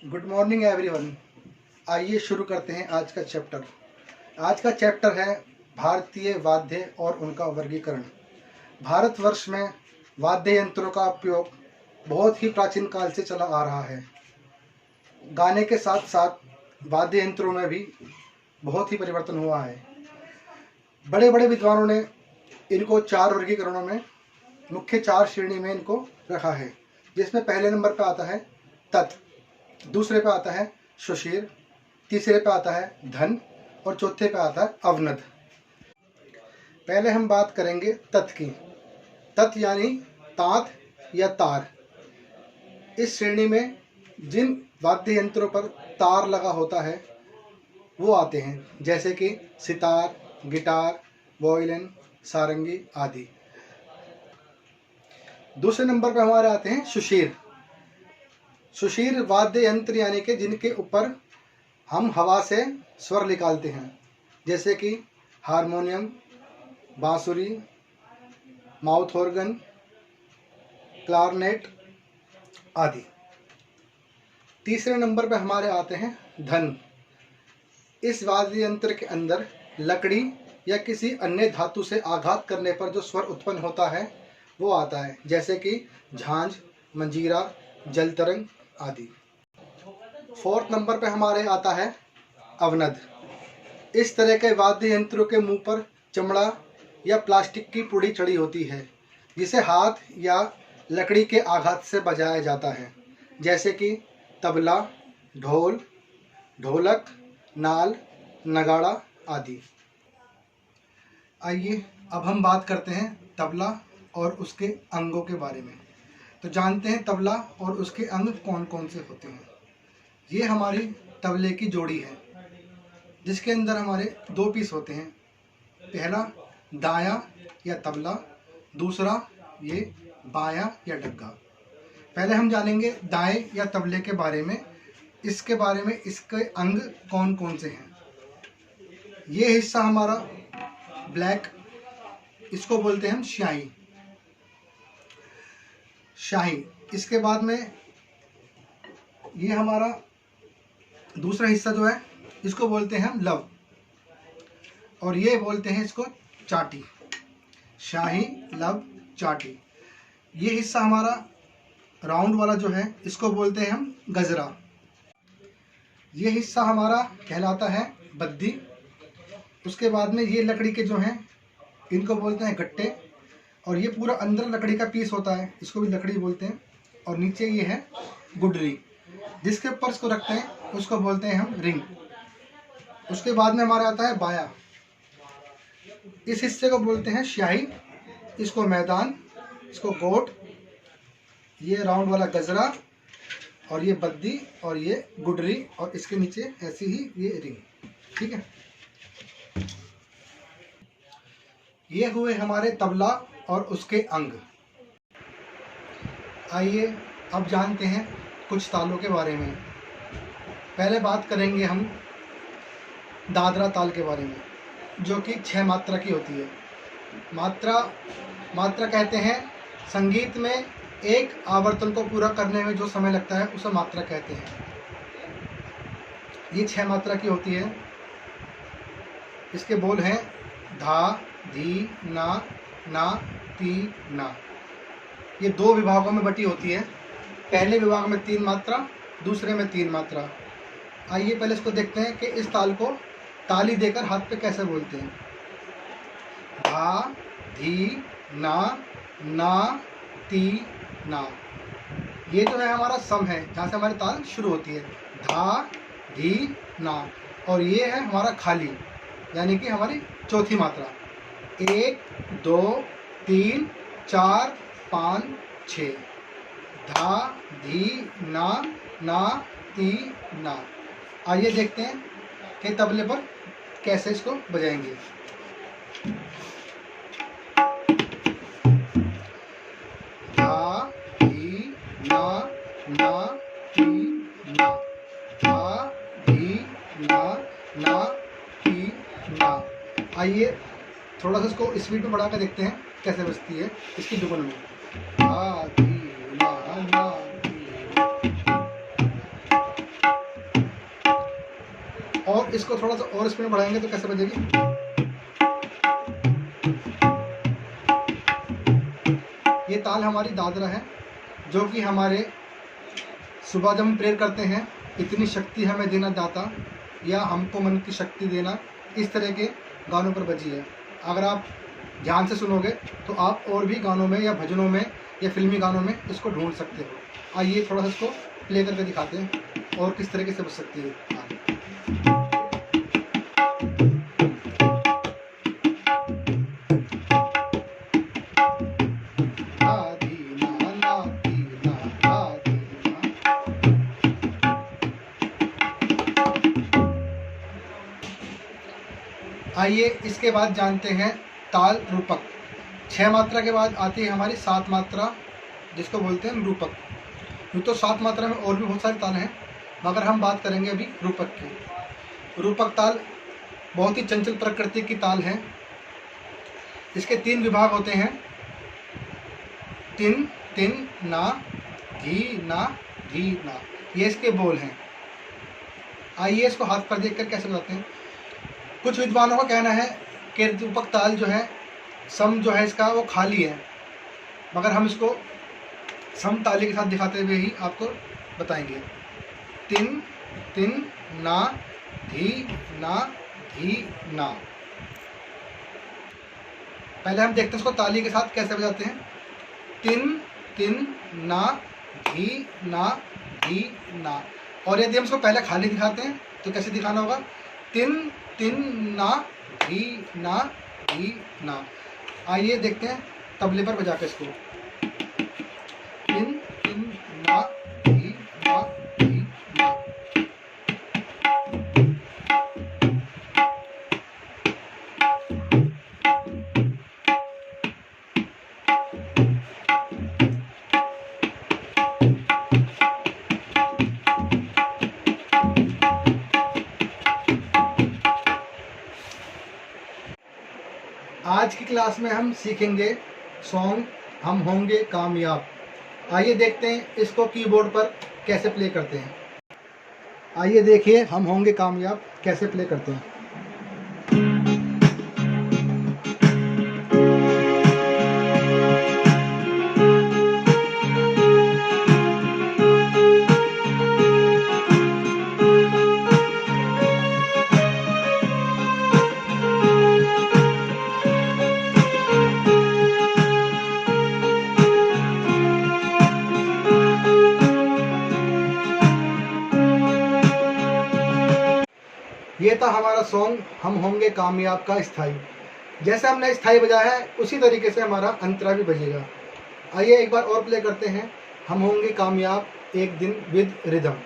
Good morning everyone. आइए शुरू करते हैं आज का चैप्टर। आज का चैप्टर है भारतीय वाद्य और उनका वर्गीकरण। भारतवर्ष में वाद्य यंत्रों का उपयोग बहुत ही प्राचीन काल से चला आ रहा है। गाने के साथ साथ वाद्य यंत्रों में भी बहुत ही परिवर्तन हुआ है। बड़े बड़े विद्वानों ने इनको 4 वर्गीकरणों में, मुख्य 4 श्रेणी में इनको रखा है, जिसमें पहले नंबर पर आता है तत्, दूसरे पे आता है सुशीर, तीसरे पे आता है धन और चौथे पे आता है अवनद। पहले हम बात करेंगे तत् की। तत् यानी तांत या तार। इस श्रेणी में जिन वाद्य यंत्रों पर तार लगा होता है वो आते हैं, जैसे कि सितार, गिटार, वायलिन, सारंगी आदि। दूसरे नंबर पर हमारे आते हैं सुशीर। सुशीर वाद्य यंत्र यानी कि जिनके ऊपर हम हवा से स्वर निकालते हैं, जैसे कि हारमोनियम, बांसुरी, माउथ ऑर्गन, क्लारनेट आदि। तीसरे नंबर पर हमारे आते हैं धन। इस वाद्य यंत्र के अंदर लकड़ी या किसी अन्य धातु से आघात करने पर जो स्वर उत्पन्न होता है वो आता है, जैसे कि झांझ, मंजीरा, जलतरंग आदि। 4th नंबर पे हमारे आता है अवनद। इस तरह के वाद्य यंत्रों के मुंह पर चमड़ा या प्लास्टिक की पुड़ी चढ़ी होती है, जिसे हाथ या लकड़ी के आघात से बजाया जाता है, जैसे कि तबला, ढोल, ढोलक, नाल, नगाड़ा आदि। आइए अब हम बात करते हैं तबला और उसके अंगों के बारे में। तो जानते हैं तबला और उसके अंग कौन कौन से होते हैं। ये हमारी तबले की जोड़ी है, जिसके अंदर हमारे 2 पीस होते हैं। पहला दायां या तबला, दूसरा ये बायां या डग्गा। पहले हम जानेंगे दाएं या तबले के बारे में। इसके बारे में इसके अंग कौन कौन से हैं। ये हिस्सा हमारा ब्लैक, इसको बोलते हैं हम शाही। शाही। इसके बाद में ये हमारा दूसरा हिस्सा जो है इसको बोलते हैं हम लव, और ये बोलते हैं इसको चाटी। शाही, लव, चाटी। ये हिस्सा हमारा राउंड वाला जो है इसको बोलते हैं हम गजरा। ये हिस्सा हमारा कहलाता है बद्दी। उसके बाद में ये लकड़ी के जो हैं इनको बोलते हैं गट्टे, और ये पूरा अंदर लकड़ी का पीस होता है, इसको भी लकड़ी बोलते हैं। और नीचे ये है गुडरी, जिसके ऊपर इसको रखते हैं उसको बोलते हैं हम रिंग। उसके बाद में हमारा आता है बाया। इस हिस्से को बोलते हैं शाही, इसको मैदान, इसको गोट, ये राउंड वाला गजरा, और ये बद्दी, और ये गुडरी, और इसके नीचे ऐसी ही ये रिंग। ठीक है, ये हुए हमारे तबला और उसके अंग। आइए अब जानते हैं कुछ तालों के बारे में। पहले बात करेंगे हम दादरा ताल के बारे में, जो कि 6 मात्रा की होती है। मात्रा कहते हैं संगीत में एक आवर्तन को पूरा करने में जो समय लगता है उसे मात्रा कहते हैं। ये 6 मात्रा की होती है। इसके बोल हैं धा, धी, ना, ना, ती, ना। ये 2 विभागों में बटी होती है। पहले विभाग में 3 मात्रा, दूसरे में 3 मात्रा। आइए पहले इसको देखते हैं कि इस ताल को ताली देकर हाथ पे कैसे बोलते हैं। धा, धी, ना, ना, ती, ना। ये जो है हमारा सम है, जहाँ से हमारी ताल शुरू होती है। धा, धी, ना। और ये है हमारा खाली, यानी कि हमारी चौथी मात्रा। 1, 2, 3, 4, 5, 6। धा, धी, ना, ना, ती, ना। आइए देखते हैं कि तबले पर कैसे इसको बजाएंगे। धा, धी, ना, ना, ती, ना। धा, धी, ना, ना, ती, ना। आइए थोड़ा सा इसको स्पीड में बढ़ा कर देखते हैं कैसे बजती है इसकी दुगुन में। धा, धी, ना, ना, ती, इसको थोड़ा सा और स्पीड बढ़ाएंगे तो कैसे बजेगी। ये ताल हमारी दादरा है, जो कि हमारे सुबह जब हम प्रेयर करते हैं, इतनी शक्ति हमें देना दाता, या हमको मन की शक्ति देना, इस तरह के गानों पर बजी है। अगर आप ध्यान से सुनोगे तो आप और भी गानों में या भजनों में या फिल्मी गानों में इसको ढूंढ सकते हो। आइए थोड़ा सा इसको प्ले करके दिखाते हैं और किस तरीके से बज सकती है। आइए इसके बाद जानते हैं ताल रूपक। 6 मात्रा के बाद आती है हमारी 7 मात्रा, जिसको बोलते हैं रूपक। यूँ तो 7 मात्रा में और भी बहुत सारी ताल हैं, मगर हम बात करेंगे अभी रूपक की। रूपक ताल बहुत ही चंचल प्रकृति की ताल है। इसके 3 विभाग होते हैं, तिन तिन ना, धी ना, धी ना, ये इसके बोल हैं। आइए इसको हाथ पर देखकर कैसे बताते हैं। कुछ विद्वानों का कहना है कि रूपक ताल जो है, सम जो है इसका वो खाली है, मगर हम इसको सम ताली के साथ दिखाते हुए ही आपको बताएंगे। तिन तिन ना, धी ना, धी ना। पहले हम देखते हैं इसको ताली के साथ कैसे बजाते हैं। तिन तिन ना, धी ना, धी ना। और यदि हम इसको पहले खाली दिखाते हैं तो कैसे दिखाना होगा। तिन तिन ना, धी ना, धी ना। आइए देखते हैं तबले पर बजा के इसको। तिन तिन ना, धी ना, धी ना। आज की क्लास में हम सीखेंगे सॉन्ग हम होंगे कामयाब। आइए देखते हैं इसको कीबोर्ड पर कैसे प्ले करते हैं। आइए देखिए हम होंगे कामयाब कैसे प्ले करते हैं। ये था हमारा सॉन्ग हम होंगे कामयाब का स्थाई। जैसे हमने स्थाई बजाया है उसी तरीके से हमारा अंतरा भी बजेगा। आइए एक बार और प्ले करते हैं हम होंगे कामयाब एक दिन विद रिदम।